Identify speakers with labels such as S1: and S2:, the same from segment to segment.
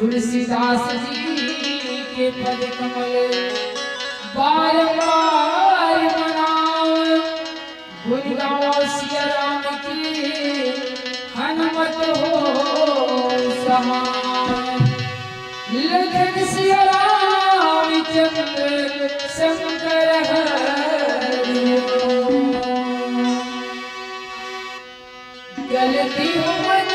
S1: तुलसीदास जी के पद कमल बार बार मनाओ, गुण गाओ सिया राम की हनुमत हो समान। लखन सिया रामचंद्र शंकर हरि गलती हो मन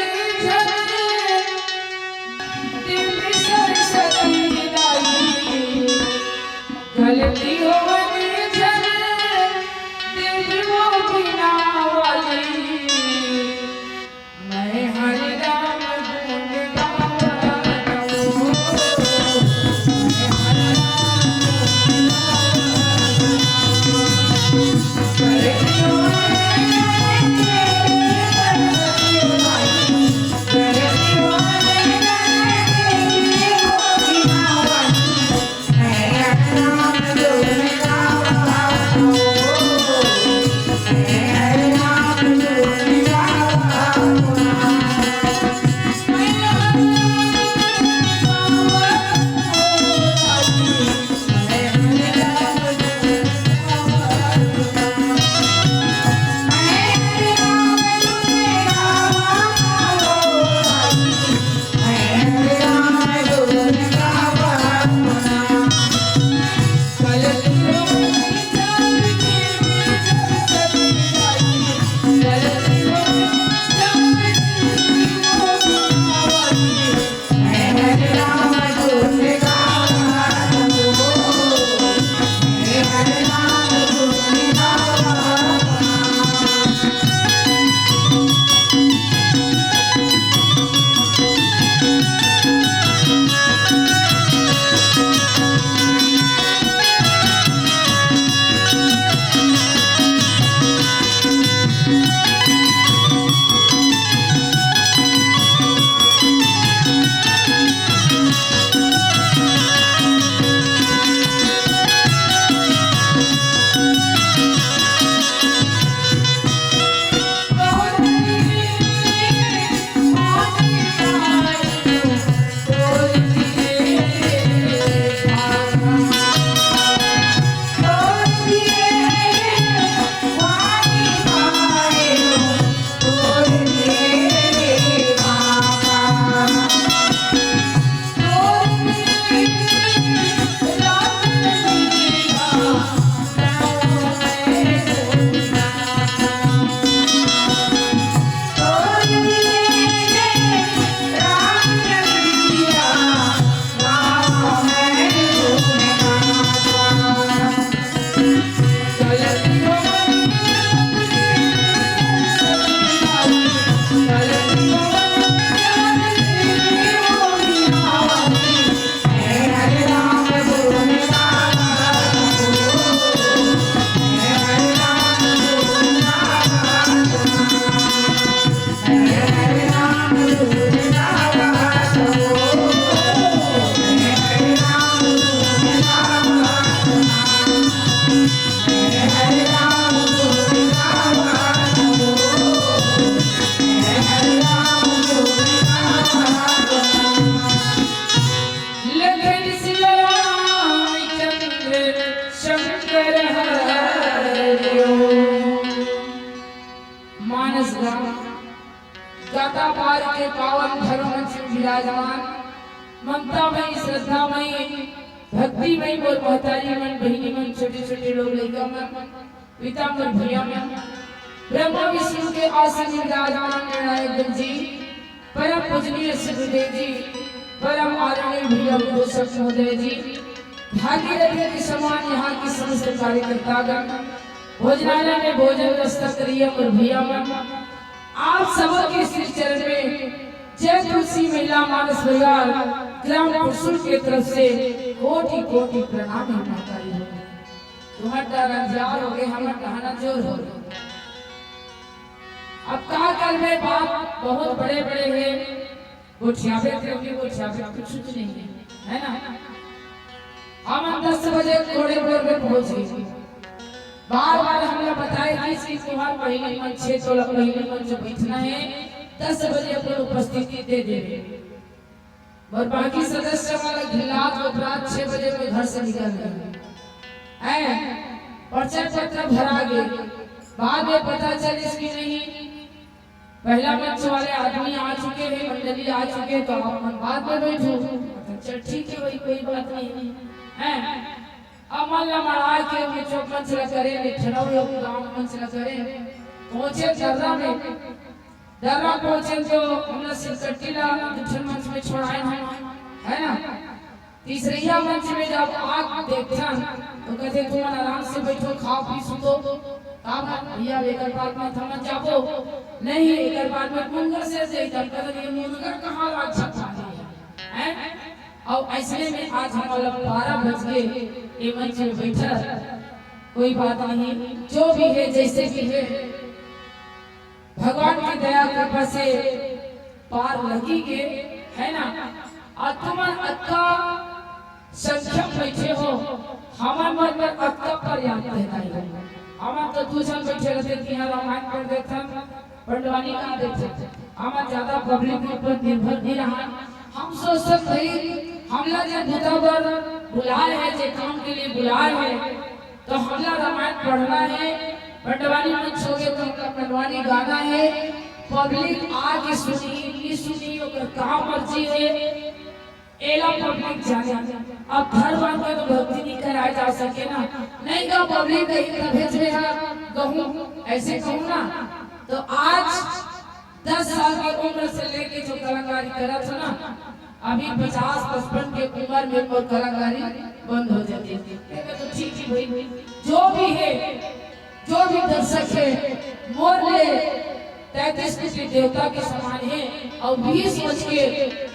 S1: विराजमान ममतामयी श्रद्धामयी भक्तिमयी मोर महतारी मन बहिनी मन छोटे छोटे लोग लड़का मन पिता मोर भैया मन ब्रह्मा विष्णु के आसन विराजमान निर्णायक जी परम पूजनीय सुखदेव जी परम आदरणीय भैया पोषक महोदय जी भागीरथी के समान यहाँ की समस्त कार्यकर्तागण भोजनालय में भोजन व्यवस्था करिए और भैया मन आप सबके श्री चरण में जय तुलसी महिला मानस परिवार ग्राम पुरसुर के तरफ से कोटि कोटि प्रणाम मातारी हो तुम्हारा रंजार हो गए हमारा कहना जोर हो अब कहा कल में बात बहुत बड़े बड़े हैं वो छियाबे थे कुछ नहीं है ना हम 10 बजे कोड़ेपुर में पहुंच गए बार बार हमने बताया कि त्योहार महीने में 6-16 महीने में जो बैठना है 10 बजे अपनी उपस्थिति दे देंगे और बाकी सदस्य वाला घिलात को रात 6 बजे में घर से निकल गए हैं पर्चा पत्र भरा गए बाद में पता चले इसकी नहीं पहला मंच वाले आदमी आ चुके हैं मंडली आ चुके हैं तो आप बाद में बैठो चल ठीक है वही कोई बात नहीं है अमल लमड़ा के वो चौक मंच ला करे निठड़ा हुए गांव मंच ला करे पहुंचे दर्रा पहुंचे तो हमने सिरकट्टी ला दूसरे मंच में छोड़ाए हम है ना तीसरिया मंच में जब आग देखा तो कहते तुम आराम से बैठो खाओ पी सुतो काम भैया लेकर बाद में थमन जाबो नहीं एकर बाद में मुंगर से इधर कर ये मुंगर कहां लाग सकता है और ऐसे में आज हमारा 12 बज गए ये मंच में बैठा कोई बात नहीं जो भी है जैसे भी है भगवान की दया कृपा से पार लगी के है ना और तुम अक्का संख्या बैठे हो हमारे मन में अक्का पर्याप्त है हमारे तो दूसरा बैठे रहते कि यहाँ रामायण पढ़ देते पंडवानी का देते हमारे ज्यादा पब्लिक के ऊपर निर्भर नहीं रहा हम सोच सकते हमला जब भूतावर बुलाए है जे काम के लिए बुलाए है तो हमला रामायण पढ़ना है पंडवानी में छोगे तो हमला पंडवानी गाना है पब्लिक आके सुनी ओकर काम मर्जी है एला पब्लिक जाने अब घर बांध के तो भक्ति नहीं कराया जा सके ना नहीं का पब्लिक नहीं भेज रहा कहूँ ऐसे कहूँ ना तो आज 10 साल की उम्र से लेके जो कलाकारी करा था ना अभी 50-55 के उम्र में और कलाकारी बंद हो जाती है तो ठीक ही भाई जो भी है जो भी दर्शक है मोर ले 33 कोटि देवता के समान है और 20 बज के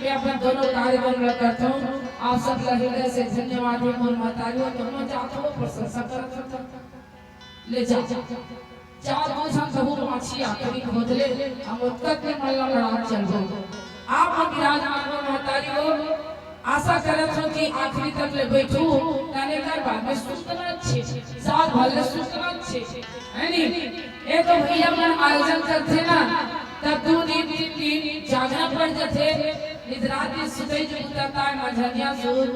S1: मैं अपना दोनों कार्यक्रम करता हूँ आप सब हृदय से धन्यवाद है मोर मातारियों दोनों चाहते हो प्रशंसा करता ले जा चार दो हम सबू माछी आखिरी खोदले हम उत्कट में मल्ला लड़ा चलबो आप विराजमान हो महतारी हो आशा करत हो कि आखिरी तक ले बैठू ताने कर बाद में सुतना अच्छे साथ भले सुतना अच्छे है नी ये तो भैया मन आयोजन करते ना तब 2 दिन 3 दिन जागना पड़ जाते निद्रात में सुतई जो उतरता है मझनिया सूत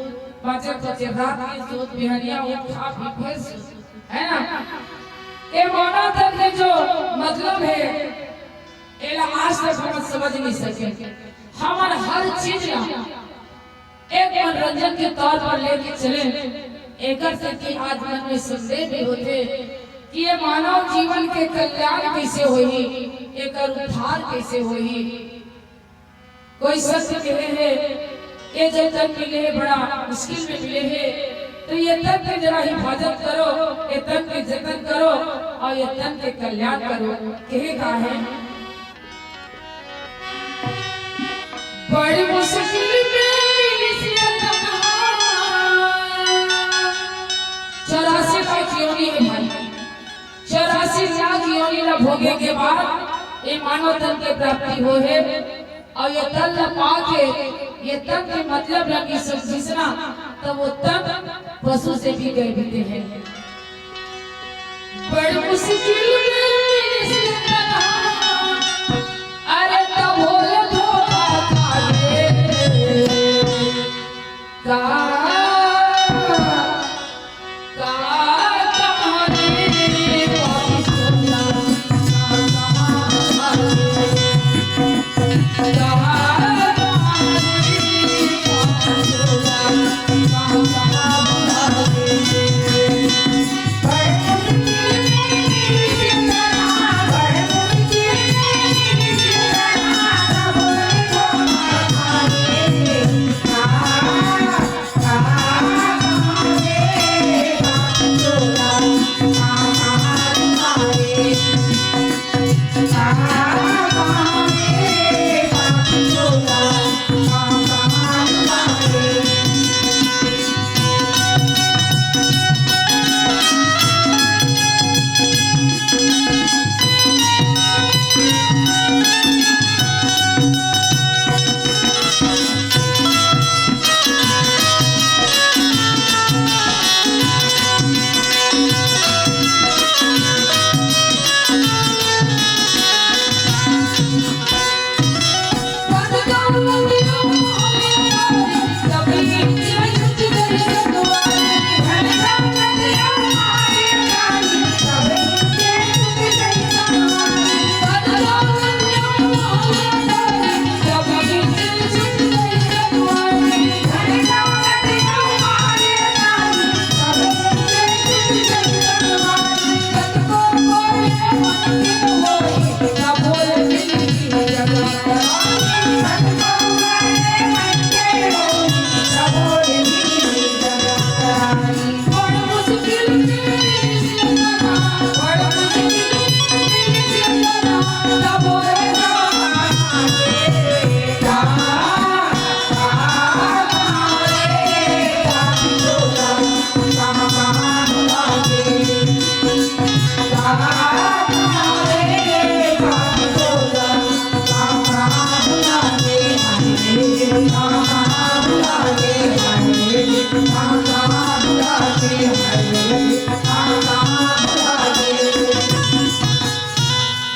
S1: पाचे रात में सूत बिहनिया उठा भी फंस है ना ये मानव धर्म के जो मतलब है एला आज तक हम समझ नहीं सके हमार हर चीज ना एक मनोरंजन के तौर पर लेके चले एकर से कि आज मन में संदेह भी होते कि ये मानव जीवन के कल्याण कैसे होई एकर उद्धार कैसे होई कोई सत्य कहे है ये जो तन मिले है बड़ा मुश्किल में मिले है तो ये तन के जरा हिफाजत करो ये तन के जतन करो और ये तन के कल्याण करो कहेगा है बड़ी मुश्किल में 84 लाख योनि है भाई 84 लाख योनि ला भोगे के बाद ये मानव तन के प्राप्ति हो है और ये तन ला पाके ये तन के मतलब लगी समझना तो वो तन पशु से भी गए बीते हैं बड़ी मुश्किल में अरे तब हो धोखा खाए का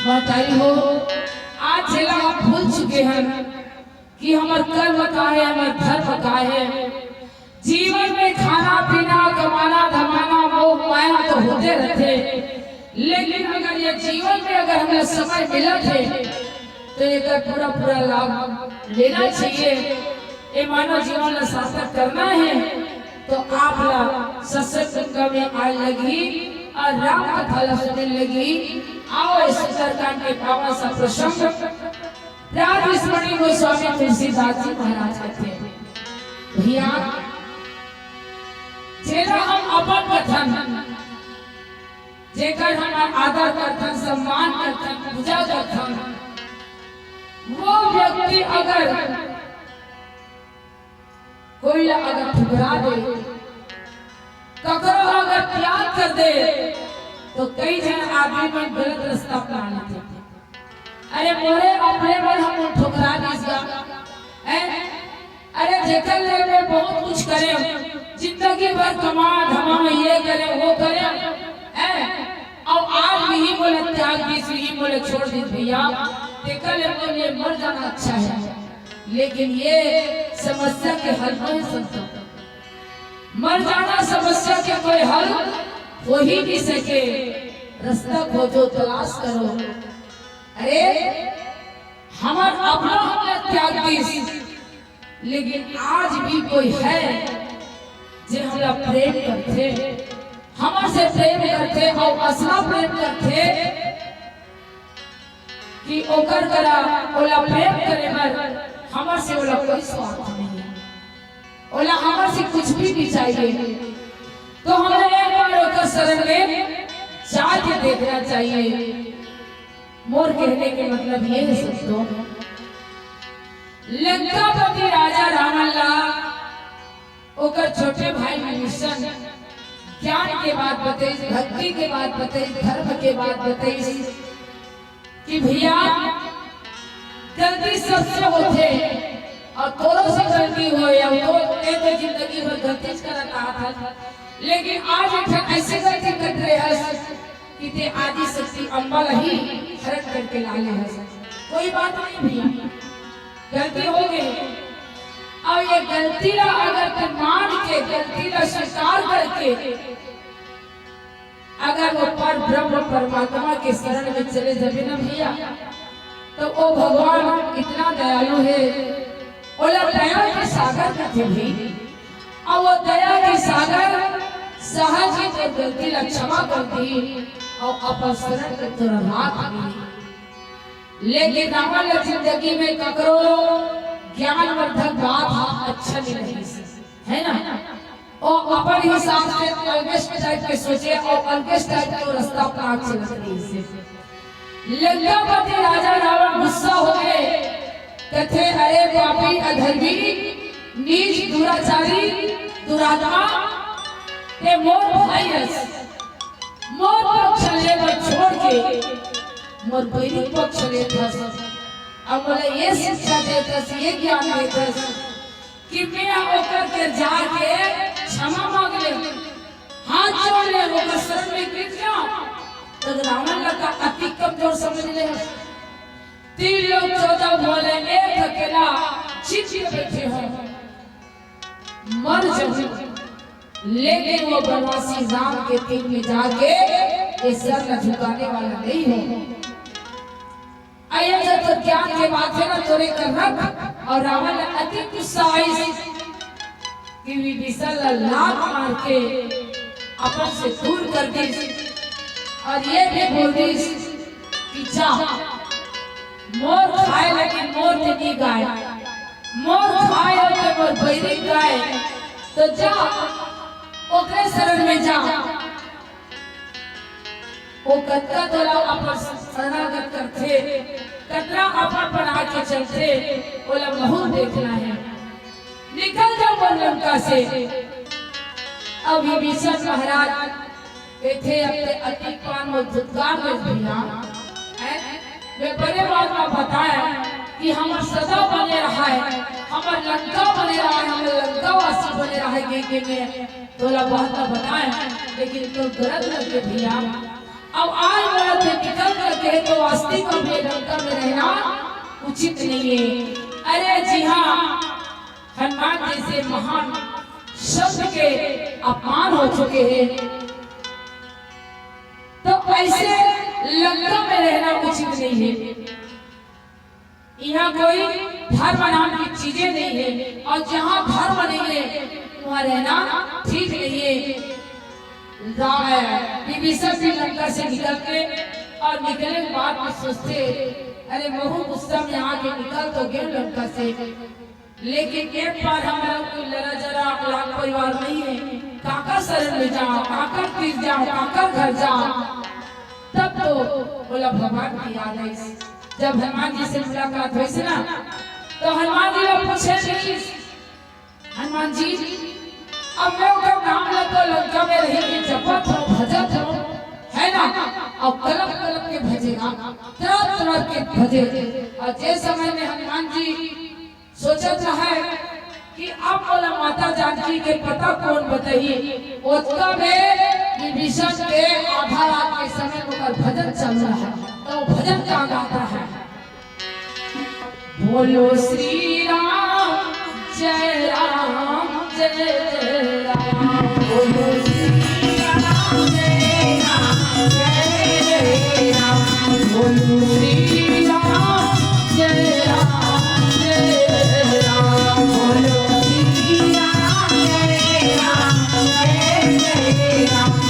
S1: बताई हो आज जिला हम भूल चुके हैं कि हमार कर्म का है, हमार धर्म का है। जीवन में खाना पीना कमाना धमाना मोह माया तो होते रहते, लेकिन अगर ये जीवन में अगर हमें समय मिला थे तो एक पूरा पूरा लाभ लेना चाहिए। ये मानव जीवन में सार्थक करना है तो आप ला सत्संग में आए लगी और राम कथा सुनने लगी। आओ इस सुंदरकांड के पावन सा प्रसंग राज स्मरणीय गोस्वामी तुलसीदास जी महाराज कहते हैं। भैया जेला हम अपन कथन जेकर हम आदर करथन सम्मान करथन पूजा करथन, वो व्यक्ति अगर कोई अगर ठुकरा दे ककरो अगर त्याग कर दे तो कई जन आदमी में गलत रास्ता अपना लेते। अरे मोरे अपने मन हम ठुकरा दिया, अरे जेकर ले में बहुत कुछ करे जिंदगी भर कमा धमा ये करे वो करे, और आज भी बोले त्याग दी ही बोले छोड़ दी। भैया जेकर ले बोले मर जाना अच्छा है, लेकिन ये समस्या के हल नहीं सकता। मर जाना समस्या के कोई हल हो ही नहीं सके। रास्ता खोजो तलाश करो। अरे हमार अपना हमने त्याग दी, लेकिन आज भी कोई है जो हमरा प्रेम करते, हमर से प्रेम करते और असला प्रेम करते कि ओकर करा ओला प्रेम करे बर हमर से ओला कोई स्वार्थ नहीं है, ओला हमर से कुछ भी नहीं चाहिए। तो हमें एक बार ओकर शरण में जाके देखना चाहिए। मोर कहने के मतलब ये है दोस्तों, लंकापति राजा रावण ला ओकर छोटे भाई विभीषण ज्ञान के बात बताई, भक्ति के बात बताई, धर्म के बात बताई कि भैया गलती सबसे होते और थोड़ा सी गलती हो या तो जिंदगी भर गलती करता था, लेकिन आज ऐसे गलती कर रहे हैं कि ते आदि शक्ति अम्बा ही हरण करके लाले है। कोई बात नहीं भैया, गलती हो गई और ये गलती ला अगर मान के गलती ला स्वीकार करके अगर वो पर ब्रह्म परमात्मा के शरण में चले जावे ना भैया, तो वो भगवान इतना दयालु है। बोला दया के सागर थे भी, और वो दया के सागर सहज ही तो गलती ला क्षमा कर दी और अपन शरण में तोरा रात मिली। लेकिन रावण जिंदगी में ककरो ज्ञानवर्धक बात अच्छा नहीं लगी है ना, और अपन हिसाब से अलगेस्ट टाइप के सोचे और अलगेस्ट टाइप के रास्ता अपना चलत रही से। लंकापति राजा रावण गुस्सा हो गए, कहते अरे पापी अधर्मी नीच दुराचारी दुरात्मा ते मोर भाई है, मोर पक्ष ले छोड़ के मोर बैरी पक्ष ले था। अब बोले ये शिक्षा देता ये ज्ञान देता कि मैं ओकर के जाके क्षमा मांग ले, हाथ जोड़ ले, ओकर शरण में गिर जाओ। तो रावण लगा अति कमजोर समझ ले। 3 लोग 14 बोले एक अकेला चिट्ठी बैठे हो मर जाओ, लेकिन वो बनवासी राम के तीर में जाके ये सर न झुकाने वाला नहीं हो। आया तो ज्ञान के बात है ना तोरे कर रख। और रावण अति गुस्सा आई कि विभीषण लात मार के अपन से दूर कर दी और ये भी बोल दी कि जा मोर खाए लेकिन मोर ने नहीं गाय, मोर खाए तो मोर बैरी गाय, तो जा ओकरे शरण में जा। वो कतरा तोला अपन शरणागत करते, कतरा अपन बना के चलते, बोला बहुत देखना है, निकल जाओ लंका से। अब विभीषण महाराज थे अपने अति पान में धुतकार में भैया मैं बड़े बात में बताया कि हमार सदा बने रहा है, हमार लंका बने रहा है, हमारे लंका वासी बने रहा है कि मैं थोड़ा बहुत बताए, लेकिन तो गलत लगे भैया। अब आज बोला थे निकल करके तो वास्तविक में लंका में रहना उचित नहीं है। अरे जी हाँ, हनुमान जैसे महान शब्द के अपमान हो चुके हैं, तो ऐसे लंका में रहना उचित नहीं है। यहाँ कोई धर्म नाम की चीजें नहीं है, और जहाँ धर्म नहीं है वहाँ रहना ठीक नहीं है। विभीषण भी लंका से निकल के और निकलने के बाद में सोचते, अरे बहु गुस्सा में आके निकल तो गए लंका से, लेकिन एक बार हमारा कोई लड़ा जरा लाख परिवार नहीं है, काका शरण में जाओ, काका तीर जाओ, काका घर जाओ। तब तो बोला भगवान की याद है। जब हनुमान जी से मुलाकात हुई ना, तो हनुमान जी ने पूछे, हनुमान जी अब मैं उनका नाम लेकर लंका में रहेंगे, जपत हो भजत हो, है ना, अब कलप कलप के भजेगा, तरह तरह के भजे। और जिस समय में हनुमान जी सोचत है कि अब बोला माता जानकी के पता कौन बताइए, उसका में विभीषण के आधा रात के समय पर भजन चल रहा है। तो भजन क्या गाता है, बोलो श्री राम जय राम जय जय राम, बोलो श्री राम जय राम जय जय राम, बोलो श्री राम जय राम जय राम, बोलो श्री राम जय राम जय जय राम।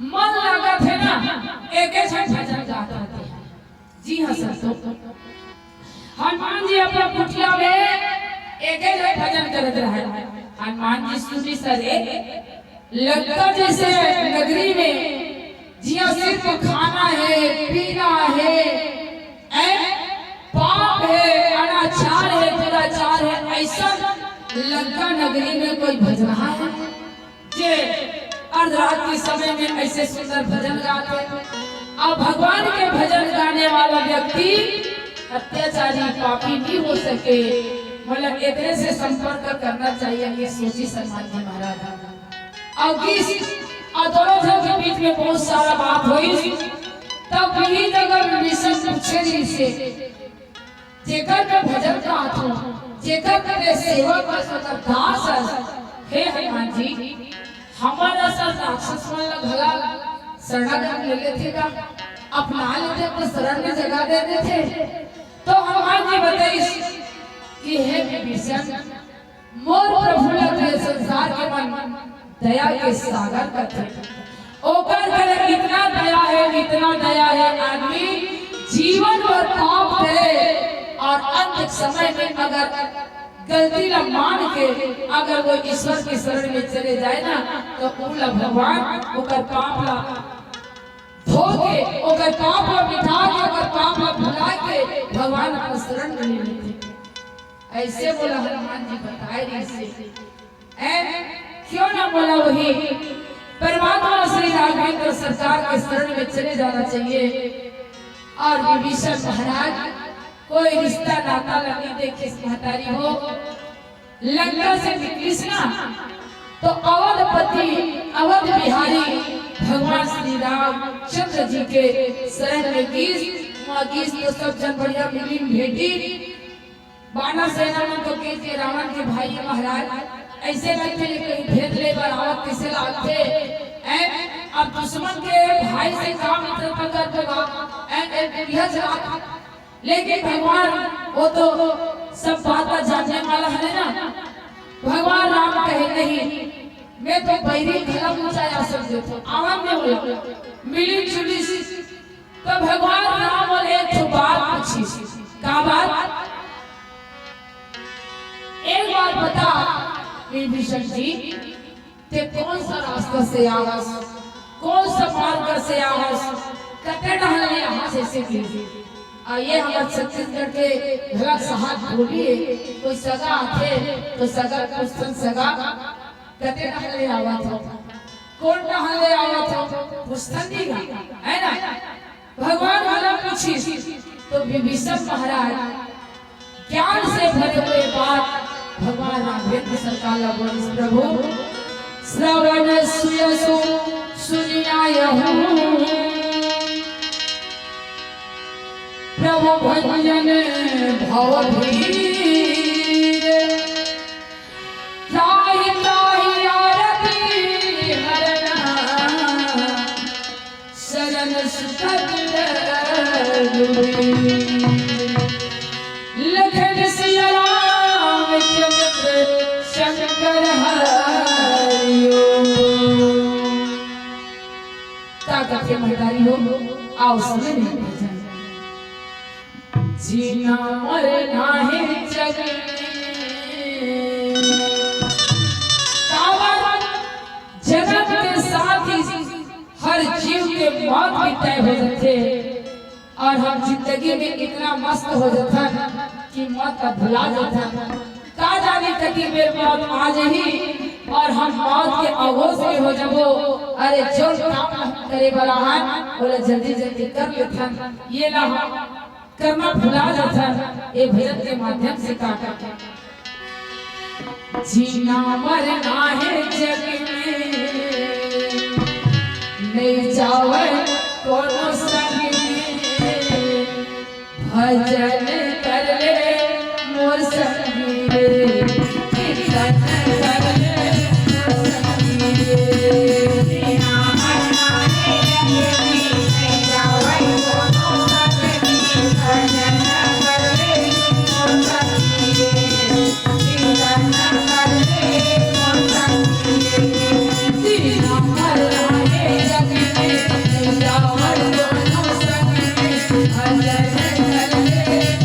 S1: मन लगा थे ना, एक भजन गाता थे। जी हाँ सर, तो हनुमान जी अपना कुटिया में एक भजन करते रहे। हनुमान जी सुनी सरे लंका जैसे नगरी में जिया सिर्फ खाना है, पीना है, पाप है, अनाचार है, दुराचार है, ऐसा लंका नगरी में कोई भजन है जे अर्धरात के समय में ऐसे सुंदर भजन गाते। अब भगवान के भजन गाने वाला व्यक्ति अत्याचारी पापी नहीं हो सके, मतलब एक से संपर्क करना चाहिए। ये सोची सम्मान जी महाराज। और दोनों के बीच में बहुत सारा बात हुई। तब वही जगह विभीषण पूछे जी से, जेकर में भजन गात हूँ, जेकर में सेवा कर दास है हनुमान जी, हमारा सर राक्षस मन भला शरणागत ले लेते का, अपना लेते, अपने शरण में जगा देते थे। तो हनुमान जी बताई कि हे विभीषण, मोर प्रभु लगे संसार के मन दया के सागर करते, ओकर करे इतना दया है, इतना दया है, आदमी जीवन भर पाप करे और अंत समय में अगर गलती न मान के अगर वो ईश्वर के शरण में चले जाए ना, तो उला भगवान ओकर पाप ला धो के, ओकर पाप ला मिटा के, ओकर पाप ला भुला के भगवान अपने शरण में ले लेते। ऐसे बोला हनुमान जी बताए रही से, क्यों ना बोला वही परमात्मा श्री राघवेंद्र सरकार के शरण में चले जाना चाहिए। और विभीषण महाराज कोई रिश्ता नाता लगी देखे महतारी हो, लंका से निकली ना तो अवधपति अवध बिहारी भगवान रामचंद्र जी के शरण में गीस तो सब जन बढ़िया मिली भेटी बानर सेना में तो के रावण के भाई महाराज ऐसे बैठे कहीं भेद ले बरावत किसे लागते अब दुश्मन के भाई से काम मित्र पकड़ देगा यह जरा लेकिन भगवान वो तो सब बात जानने वाला है ना। भगवान राम कहे नहीं मैं तो बैरी धर्म ऊंचाया सकते थे आवाज में बोला मिली जुली तो भगवान राम और एक बात पूछी का बात एक बार बता विभीषण जी ते कौन सा रास्ता से आवस कौन सा मार्ग से आवस कते डहले यहाँ से सीखी आइए हमारे छत्तीसगढ़ के भला साहब बोलिए कोई सगा आते तो सगा क्वेश्चन सगा कते डहले आवत हो कौन डहले आवत हो क्वेश्चन दी है ना। भगवान वाला पूछी तो विभीषण महाराज ज्ञान से भरे हुए बात भगवान राम सरकार बोलिस प्रभु श्रवण सुयसु सुनियायहु प्रभु भजन भवधीर त्राहि त्राहि आरती हरना शरण सुखद लखन सिया शंकर हरिओ ताकत के महतारी हो आओ सुने नहीं जीना मरना है जग जगत के साथ ही हर जीव के मौत भी तय हो जाते और हम जिंदगी में इतना मस्त हो जाता कि मौत का भुला जाता का जाने तक मेरे मौत आ जाही और हम मौत के आगोश में हो जाबो। अरे जो काम करे वाला है बोले जल्दी जल्दी कर लेथन ये ना करना भुला जाता ये भजन के माध्यम से काटा जीना मरना है जग में नहीं जावे कोनो संग में भजन कर ले मोर संगी रे कीर्तन कर ले मोर संगी रे जीना मरना है जग में नहीं जावे कोनो संग में भजन कर ले मोर संगी रे कीर्तन कर ले मोर संगी रे जीना मरना है जग में नहीं जावे कोनो संग में भजन कर ले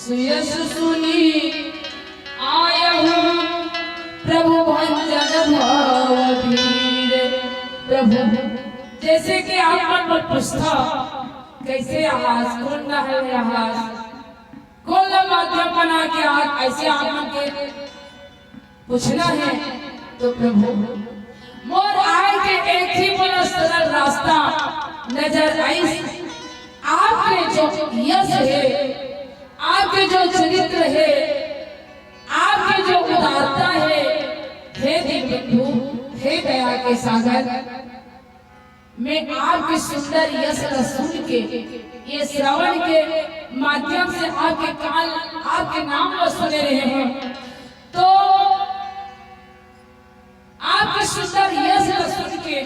S1: सुयस सुनी आया हूँ प्रभु भंजन भीर। प्रभु जैसे कि आप मन में पूछता कैसे आवाज कौन है आवाज कौन माध्यम बना के आज ऐसे आप मन के पूछना है तो प्रभु मोर आए के एक ही बोला सरल रास्ता नजर आई। आपके जो यश है, आपके जो चरित्र है, आपके जो उदारता है, हे दीनबंधु, हे दया के सागर, मैं आपके सुंदर यश सुन के ये श्रवण के माध्यम से आपके कान आपके नाम को सुने रहे हैं तो आपके सुंदर यश सुन के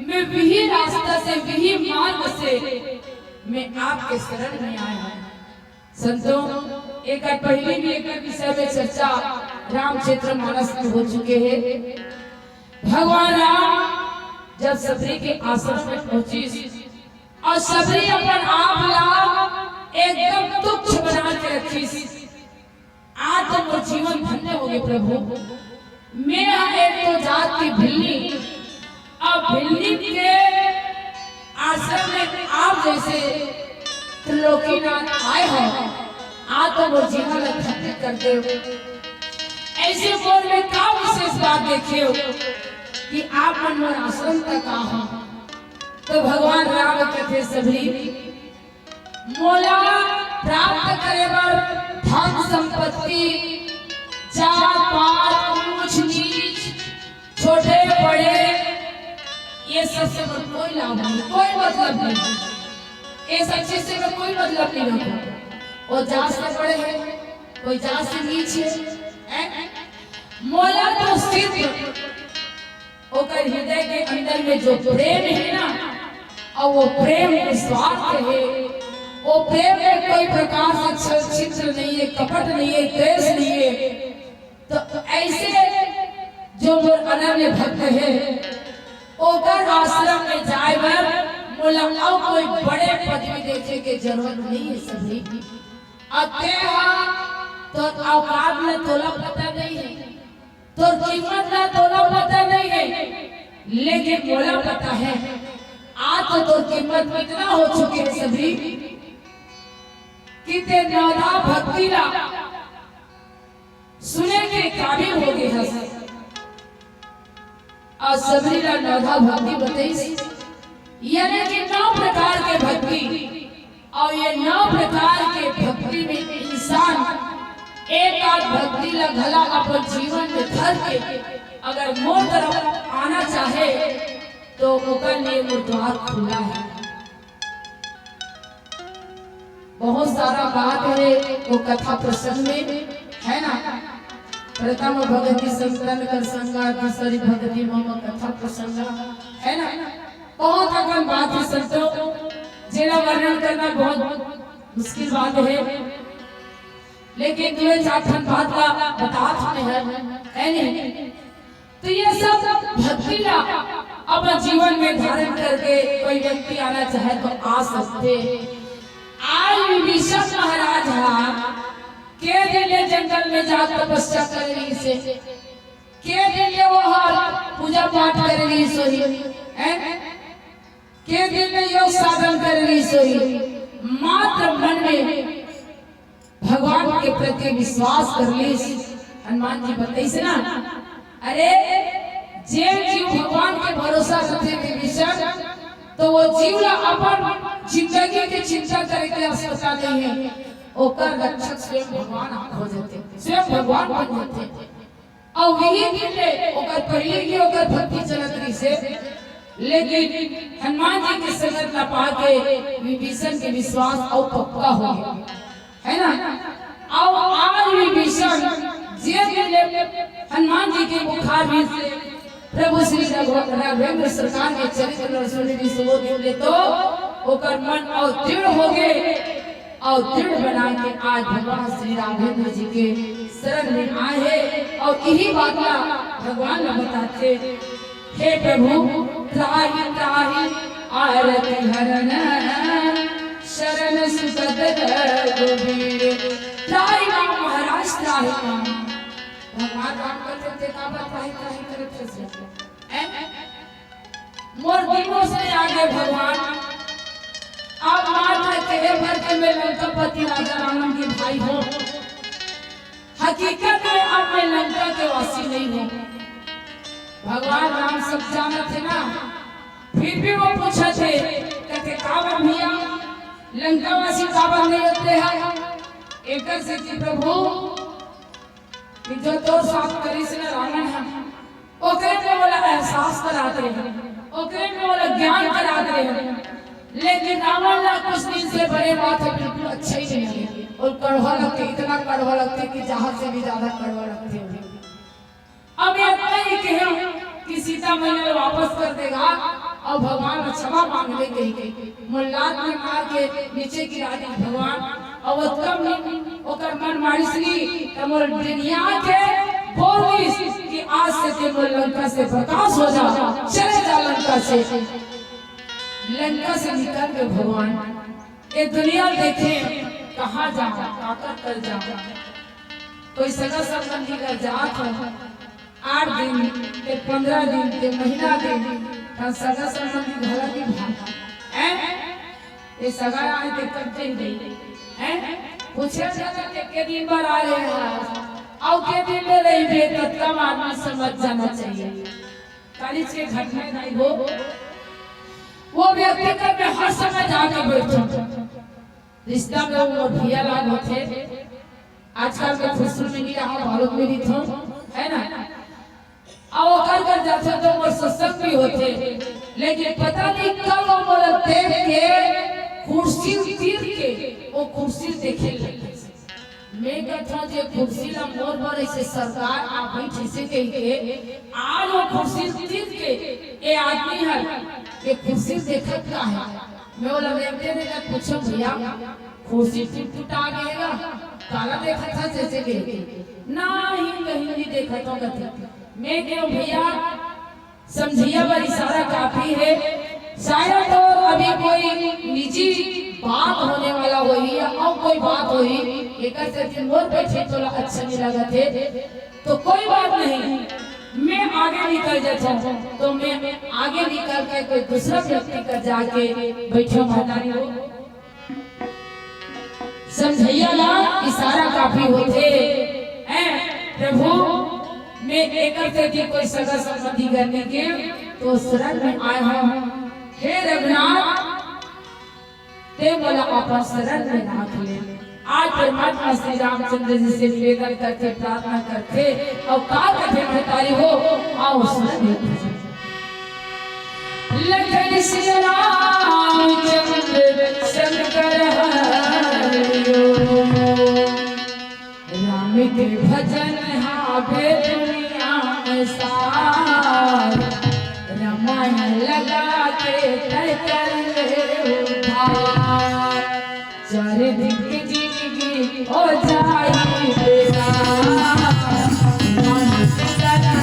S1: मैं वही रास्ता से वही मार्ग से मैं आपके शरण में आया हूँ। संतों एक पहले भी एक विषय में चर्चा रामचरित्र मानस में हो चुके हैं। भगवान राम जब सबरी के आश्रम में पहुंची और सबरी अपन आप ला एकदम तुच्छ बना के रखी आज तो जीवन धन्य हो गए प्रभु। मैं एक तो जात की भिल्ली अब भिल्ली के आश्रम में आप जैसे त्रिलोकीनाथ आए हैं आज तो वो जीवन धन्य करते हो। ऐसे बोल में क्या विशेष बात देखे हो कि आप मनमोहन आश्रम तक आ तो भगवान राम कहते सबरी मोला प्राप्त करे बर धन संपत्ति जात पात ऊंच नीच छोटे बड़े ये सब से कोई लाभ नहीं, कोई मतलब नहीं। ये सब चीज से कोई मतलब नहीं होता। वो जात से बड़े हैं, कोई जात से नीच है। मोला तो सिर्फ ओकर हृदय के अंदर में जो प्रेम है ना और वो प्रेम निस्वार्थ है, वो प्रेम में कोई प्रकार से छिद्र नहीं है, कपट नहीं है, द्वेष नहीं है। तो ऐसे जो मोर अनन्य भक्त है ओकर आश्रम में जाए बर मोला कोई बड़े पदवी देखे के जरूरत नहीं है। सभी अते तो औकात में तोला पता नहीं है, तो कीमत ना तोला पता नहीं है, लेकिन मोला पता है आज तो कीमत इतना हो चुकी है सभी कि ते नौधा भक्ति ला सुने के काबिल हो गए हैं। और सबरी ला नौधा भक्ति बताई यानी कि 9 प्रकार के भक्ति और ये 9 प्रकार के भक्ति में इंसान एक आध भक्ति ला भला अपन जीवन में धर के अगर मोर तरफ आना चाहे तो ओकर लिए वो द्वार खुला है। बहुत सारा बात है वो कथा प्रसंग में है ना। प्रथम भगति संतन कर संगा दूसरी भगति मम कथा प्रसंग है ना। बहुत अगम बात है संतों जिला वर्णन करना बहुत मुश्किल बात है, लेकिन तुम्हें चाठन बात का बता है नहीं। तो ये सब भक्ति ला अपने जीवन में धारण करके कोई व्यक्ति आना चाहे तो आ सकते। आज विभीषण महाराज के दिले जंगल में जा तपस्या कर रही से के दिले वो पूजा पाठ कर रही सोही के दिले योग साधन कर रही सोही मात्र मन में भगवान के प्रति विश्वास कर ली। हनुमान जी बताई से ना अरे जे जीव भगवान के भरोसा रखे विभीषण तो वो जीव ला अपन जिंदगी के चिंता करे के आवश्यकता नहीं है। ओकर रक्षक स्वयं भगवान हो जाते, स्वयं भगवान बन जाते। और वही दिन ले ओकर पहले की ओकर भक्ति चलत रही से, लेकिन हनुमान जी के संगत ला पाके विभीषण के विश्वास और पक्का हो गया है ना। और आज विभीषण जे हनुमान जी के बुखार में से प्रभु श्री राघवेंद्र सरकार के चरित्र सुनने से वो दिले तो ओकर मन और दृढ़ हो गए और दृढ़ बना के आज भगवान श्री राघवेंद्र जी के शरण में आए। और यही बात भगवान ने बताते हे प्रभु त्राहि त्राहि आरति हरन शरण सुपद रघुवीर। काहे काम भगवान राम करते थे का बात काहे काहे करते से मोर दिनों से आगे भगवान आप मात्र कहे भर के मैं लंकापति राजा रावण के भाई हो हकीकत में अब मैं लंका के वासी नहीं हूँ भगवान राम सब जाना थे ना फिर भी वो पूछे थे कहते काबर भैया लंकावासी काबर नहीं होते हैं एक से कि प्रभु कि जो तो साफ करी से रावण है ओकरे में वाला एहसास कराते हैं ओकरे में वाला ज्ञान कराते हैं लेकिन रावण ना कुछ दिन से बड़े बात है बिल्कुल अच्छे ही नहीं है और कड़वा लगते इतना कड़वा लगते कि जहां से भी ज्यादा कड़वा लगते हैं अब ये नहीं कहे कि सीता मैया वापस कर देगा और भगवान क्षमा मांग ले गई मुल्लाद में मार के नीचे गिरा दी भगवान और कम ओकर मन मारिसली तमोर दुनिया के बोलिस कि आज से ते लंका से प्रकाश हो जा चले जा लंका से निकल के भगवान ये दुनिया देखे कहां जा ताकत कर जा कोई सगा संबंधी का जात हो 8 दिन के 15 दिन के महीना दिन सगा संबंधी भला की भाग ये सगा आए के करते ही नहीं पूछे जाता के दिन भर आ रहे हैं और के दिन में रही बे तब आदमी समझ जाना चाहिए कालिज के घटना नहीं वो व्यक्ति करके हर समय जाके बैठो रिश्ता में वो भैया लाग होते आजकल के फुसुर में गिरा हम भारत में भी थो है ना और कर जाते तो वो सत्संग भी होते लेकिन पता नहीं कब वो बोले देख के कुर्सी तीर के वो कुर्सी देखे लगे मैं कहता जे कुर्सी ला मोर पर ऐसे सरकार आ बैठे से कह के आज वो कुर्सी तीर के ये आदमी है ये कुर्सी देखत का है मैं वो लगते ने पूछो भैया कुर्सी टूटा गया काला देखा था जैसे के नहीं कहीं नहीं देखा तो कहते मैं क्यों भैया समझिया पर इशारा काफी है शायद तो अभी कोई निजी बात होने वाला होई या और कोई बात होई एक से दिन मोर बैठे तो अच्छा नहीं लगा थे तो कोई बात नहीं मैं आगे निकल जाता हूँ तो मैं आगे निकल के कोई दूसरा व्यक्ति का जाके बैठो महतारी हो समझिया ना इशारा काफी होते हैं प्रभु मैं एक से कोई सगा संबंधी करने के तो शरण में आया हूँ हे रघुनाथ ते बोला अपन शरण में राख ले आज परमात्मा श्री रामचंद्र जी से निवेदन करके प्रार्थना करते और का कहते महतारी हो आओ शरण में लखन श्री रामचंद्र शंकर हरियो राम के भजन हावे दुनिया में सार रामायण लगा के तय कर उधार चार दिन की जिंदगी हो जाई बेरा मन से करना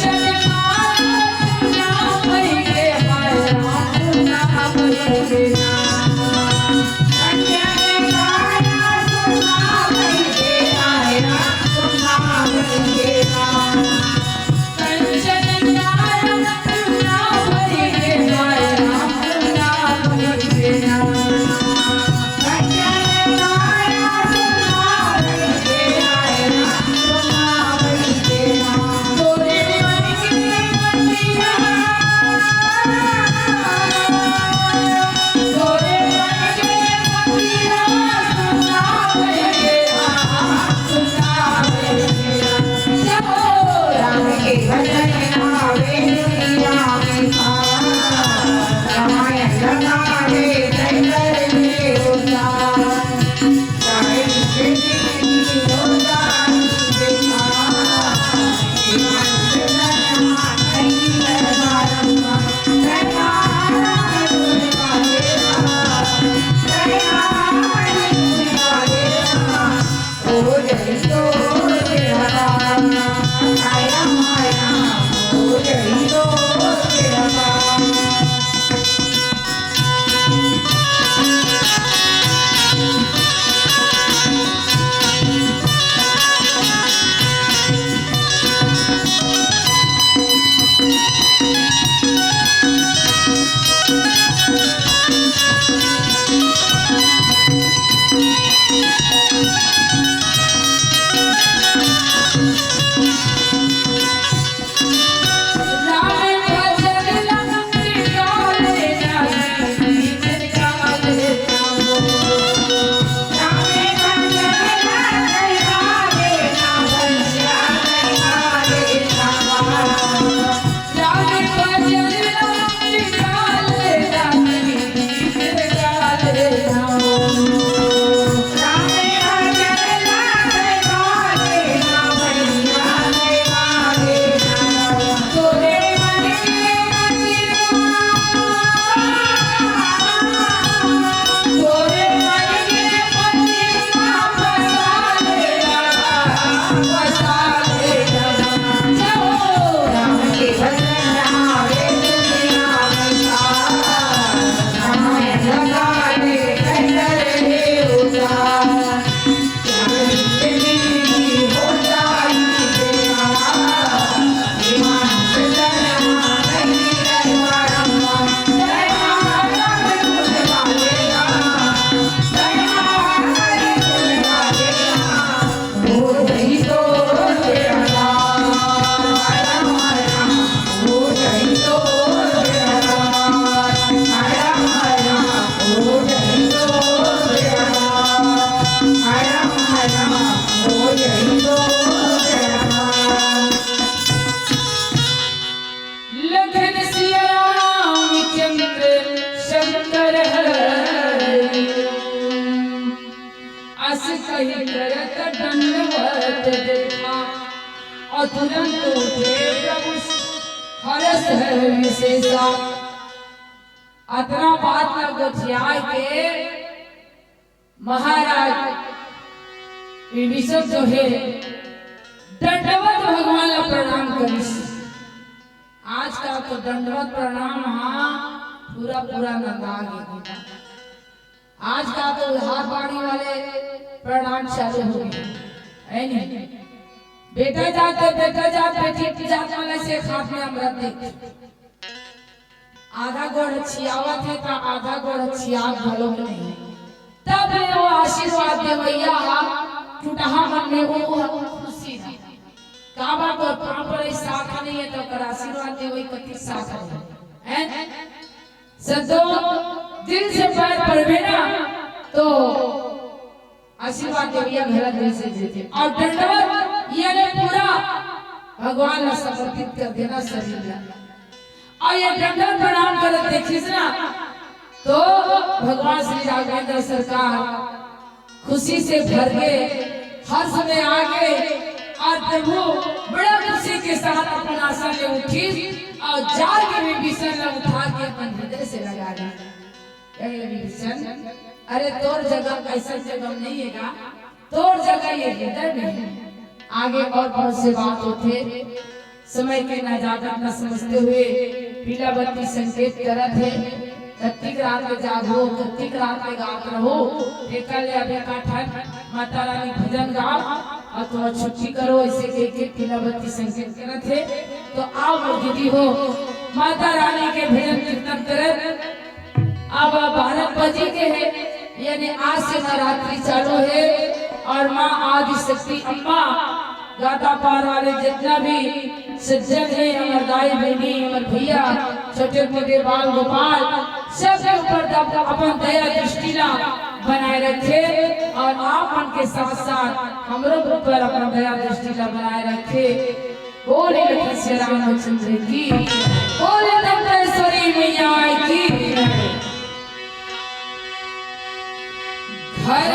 S1: चल तुरंत उठे प्रभु हरस है विशेषा। अतना बात न गोठियाई के महाराज विभीषण जो है दंडवत भगवान ला प्रणाम करिस। आज का तो दंडवत प्रणाम हाँ पूरा पूरा नंदा गया। आज का तो उधार बाड़ी वाले प्रणाम चालू हो गए है नहीं। बेटा जात बेटी जात वाले से हाथ में अमृत दे आधा गोड़ छियावत है तो आधा गोड़ छियाव भलो नहीं। तब वो आशीर्वाद दे भैया टूटहा मन में वो खुशी है काबा को पांव पर साथ नहीं है तो कर आशीर्वाद दे वही कति साथ है सदो दिल से पैर पड़वे ना तो आशीर्वाद देविया घर दिल से देते और दंडवत ये पूरा भगवान ने समर्पित कर देना शरीर और ये दंडवत प्रणाम करते देखिस ना तो भगवान श्री राघवेंद्र सरकार खुशी से भर गए हर समय आगे और प्रभु बड़ा खुशी के साथ अपना आसन में उठी और जार के विभीषण ने उठा के अपन हृदय से लगा दिया। विभीषण अरे तोर जगह ऐसा जगह नहीं है तोर जगह ये हृदय में है। आगे और बहुत से बात होते समय के न ज्यादा न समझते हुए पीला बत्ती संकेत करत है। कत्तिक रात में जागो कत्तिक रात में गात रहो एकल अभी का ठन माता रानी भजन गाओ और तो छुट्टी करो ऐसे कह के पीला बत्ती संकेत करत है। तो आओ मर्जी हो माता रानी के भजन कीर्तन करत। अब 12 बजे के है यानी आज से नवरात्रि चालू है और माँ आदि शक्ति अम्मा गाता पार वाले जितना भी सज्जन है हमारे दाई बहनी हमारे भैया छोटे मोटे बाल गोपाल सबके ऊपर अपन दया दृष्टि बनाए रखे और आप उनके साथ साथ हमरो ऊपर अपना दया दृष्टि बनाए रखे। बोले लखन श्री रामचंद्र की, बोले दंतेश्वरी मैया की। घर